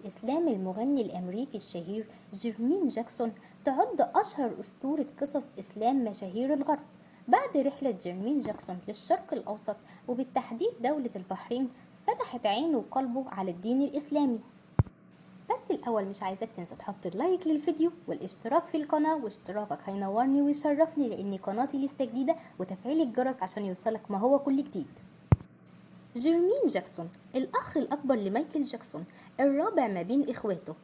إسلام المغني الأمريكي الشهير جيرمين جاكسون تعد أشهر أسطورة قصص إسلام مشاهير الغرب. بعد رحلة جيرمين جاكسون للشرق الأوسط وبالتحديد دولة البحرين فتحت عينه وقلبه على الدين الإسلامي. بس الأول مش عايزك تنسى تحط اللايك للفيديو والاشتراك في القناة، واشتراكك هينورني ويشرفني لأن قناتي لسه جديدة، وتفعيل الجرس عشان يوصلك ما هو كل جديد. جيرمين جاكسون الأخ الأكبر لمايكل جاكسون، الرابع ما بين إخواته.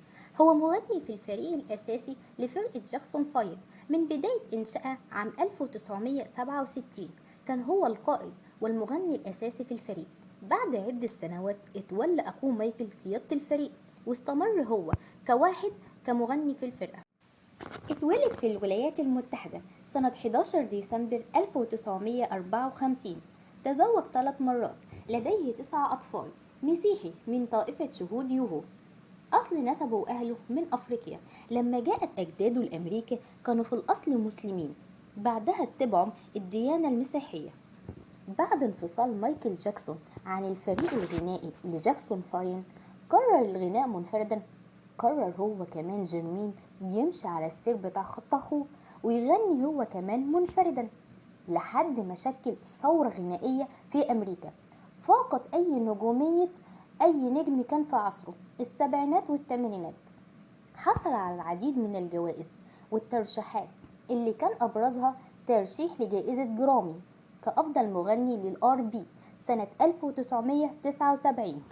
هو مغني في الفريق الأساسي لفرقة جاكسون 5 من بداية إنشائها عام 1967. كان هو القائد والمغني الأساسي في الفريق. بعد عدة سنوات اتولى أخوه مايكل قيادة الفريق، واستمر هو كواحد كمغني في الفرقة. اتولد في الولايات المتحدة سنة 11 ديسمبر 1954. تزوج 3 مرات، لديه 9 أطفال. مسيحي من طائفة شهود يهو. أصل نسبه وأهله من أفريقيا. لما جاءت أجداده لأمريكا كانوا في الأصل مسلمين، بعدها اتبعوا الديانة المسيحية. بعد انفصال مايكل جاكسون عن الفريق الغنائي لجاكسون 5 قرر الغناء منفردا. قرر هو كمان جيرمين يمشي على السير بتاع خط أخوه ويغني هو كمان منفردا، لحد ما شكل ثورة غنائية في أمريكا فاقت أي نجومية أي نجم كان في عصره السبعينات والثمانينات. حصل على العديد من الجوائز والترشيحات، اللي كان أبرزها ترشيح لجائزة جرامي كأفضل مغني للآر بي سنة 1979.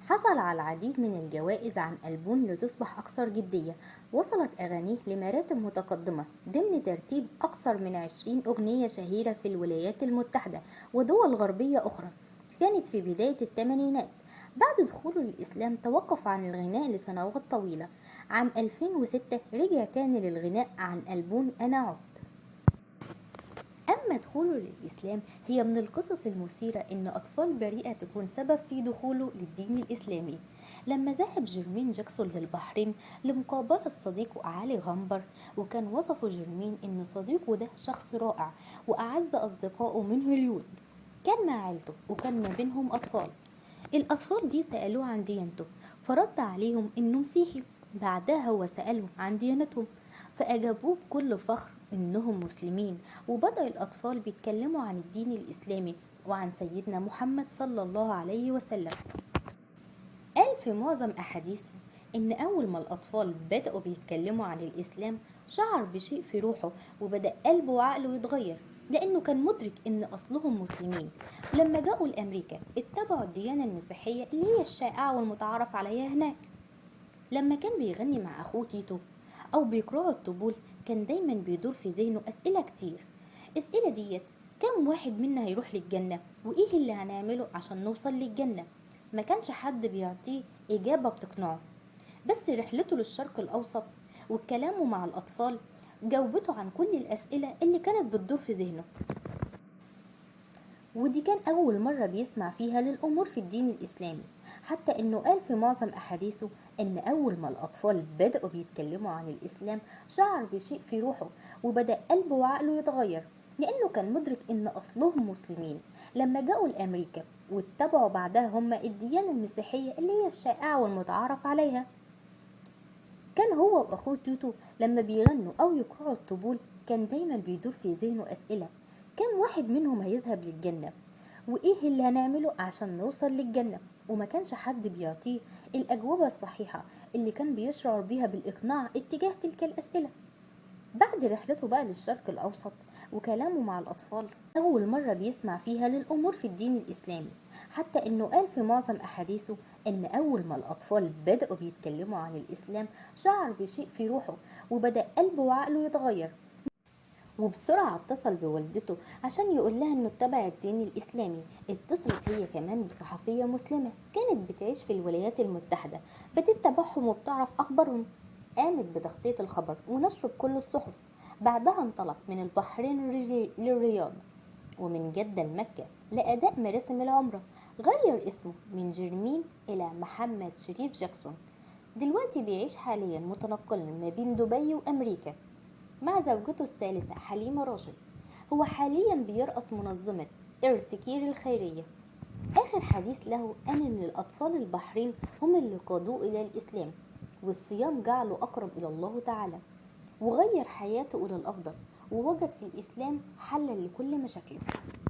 حصل على العديد من الجوائز عن ألبوم لتصبح أكثر جدية. وصلت أغانيه لمراتب متقدمة ضمن ترتيب أكثر من 20 أغنية شهيرة في الولايات المتحدة ودول غربية أخرى. كانت في بداية الثمانينات. بعد دخوله للإسلام توقف عن الغناء لسنوات طويلة. عام 2006 رجع تاني للغناء عن ألبوم أنا عدت. أما دخوله للإسلام هي من القصص المثيرة إن أطفال بريئة تكون سبب في دخوله للدين الإسلامي. لما ذهب جيرمين جاكسون للبحرين لمقابلة صديقه علي غمبر، وكان وصفه جيرمين إن صديقه ده شخص رائع وأعز أصدقائه من هوليود. كان مع عيلته وكان ما بينهم أطفال. الأطفال دي سألوه عن ديانته فرد عليهم إنه مسيحي. بعدها هو سألهم عن ديانتهم فأجابوه بكل فخر إنهم مسلمين. وبدأ الأطفال بيتكلموا عن الدين الإسلامي وعن سيدنا محمد صلى الله عليه وسلم. قال في معظم أحاديثه إن أول ما الأطفال بدأوا بيتكلموا عن الإسلام شعر بشيء في روحه، وبدأ قلبه وعقله يتغير لأنه كان مدرك إن أصلهم مسلمين. ولما جاءوا لأمريكا اتبعوا الديانة المسيحية اللي هي الشائعة والمتعارف عليها هناك. لما كان بيغني مع أخوه تيتو أو بيقرأوا الطبول كان دايما بيدور في ذهنه أسئلة كتير. أسئلة ديت: كم واحد منا هيروح للجنة؟ وإيه اللي هنعمله عشان نوصل للجنة؟ ما كانش حد بيعطيه إجابة بتقنعه. بس رحلته للشرق الأوسط وكلامه مع الأطفال جاوبته عن كل الأسئلة اللي كانت بتدور في ذهنه. ودي كان أول مرة بيسمع فيها للأمور في الدين الإسلامي، حتى إنه قال في معظم أحاديثه إن أول ما الأطفال بدأوا بيتكلموا عن الإسلام شعر بشيء في روحه وبدأ قلبه وعقله يتغير لأنه كان مدرك إن أصلهم مسلمين. لما جاءوا لأمريكا واتبعوا بعدها هم الديانة المسيحية اللي هي الشائعة والمتعارف عليها. كان هو وأخوه توتو لما بيغنوا أو يقرأوا الطبول كان دايما بيدور في ذهنه أسئلة: كم واحد منهم هيذهب للجنة؟ وإيه اللي هنعمله عشان نوصل للجنة؟ وما كانش حد بيعطيه الأجوبة الصحيحة اللي كان بيشعر بيها بالإقناع اتجاه تلك الأسئلة. بعد رحلته بقى للشرق الأوسط وكلامه مع الأطفال أول مرة بيسمع فيها للأمور في الدين الإسلامي، حتى إنه قال في معظم أحاديثه إن أول ما الأطفال بدأوا بيتكلموا عن الإسلام شعر بشيء في روحه وبدأ قلبه وعقله يتغير. وبسرعة اتصل بوالدته عشان يقول لها انه اتبع الدين الاسلامي. اتصلت هي كمان بصحفية مسلمة كانت بتعيش في الولايات المتحدة بتتبعهم وبتعرف اخبارهم. قامت بتغطية الخبر ونشره بكل الصحف. بعدها انطلق من البحرين للرياض ومن جدة لمكة لأداء مراسم العمرة. غير اسمه من جيرمين إلى محمد شريف جاكسون. دلوقتي بيعيش حاليا متنقلا ما بين دبي وأمريكا مع زوجته الثالثة حليمة راشد. هو حاليا بيرأس منظمة إرسكير الخيرية. آخر حديث له قال إن الأطفال البحرين هم اللي قادوه إلى الإسلام، والصيام جعله أقرب إلى الله تعالى، وغير حياته إلى الأفضل، ووجد في الإسلام حلا لكل مشاكله.